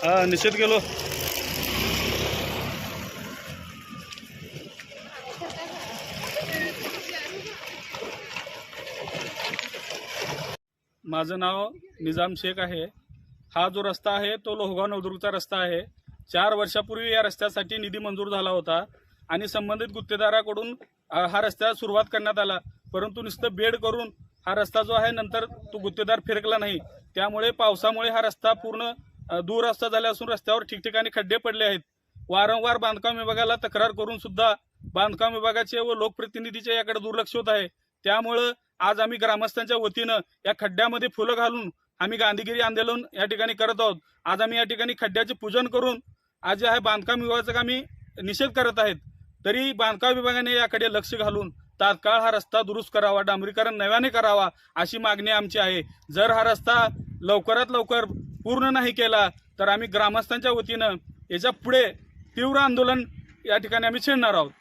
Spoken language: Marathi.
निषेध केलो. माझं नाव निजाम शेख आहे. हा जो रस्ता आहे तो लोहगाव नवदुर्गचा रस्ता आहे. 4 वर्षापूर्वी या रस्त्यासाठी निधी मंजूर झाला होता आणि संबंधित गुत्तेदाराकडून हा रस्त्याला सुरुवात करण्यात आला, परंतु नुसतं बेड करून हा रस्ता जो आहे नंतर तो गुत्तेदार फिरकला नाही. त्यामुळे पावसामुळे हा रस्ता पूर्ण दूर रस्ता झाला असून रस्त्यावर ठिकठिकाणी खड्डे पडले आहेत. वारंवार बांधकाम विभागाला तक्रार करून सुद्धा बांधकाम विभागाचे व लोकप्रतिनिधीचे याकडे दुर्लक्ष होत आहे. त्यामुळं आज आम्ही ग्रामस्थांच्या वतीनं या खड्ड्यामध्ये फुलं घालून आम्ही गांधीगिरी आंदोलन या ठिकाणी करत आहोत. आज आम्ही या ठिकाणी खड्ड्याचे पूजन करून आज जे आहे बांधकाम विभागाचा आम्ही निषेध करत आहेत. तरी बांधकाम विभागाने याकडे लक्ष घालून तात्काळ हा रस्ता दुरुस्त करावा, डांबरीकरण नव्याने करावा अशी मागणी आमची आहे. जर हा रस्ता लवकरात लवकर पूर्ण नाही केला तर आम्ही ग्रामस्थांच्या वतीनं याच्या पुढे तीव्र आंदोलन या ठिकाणी आम्ही छेडणार आहोत.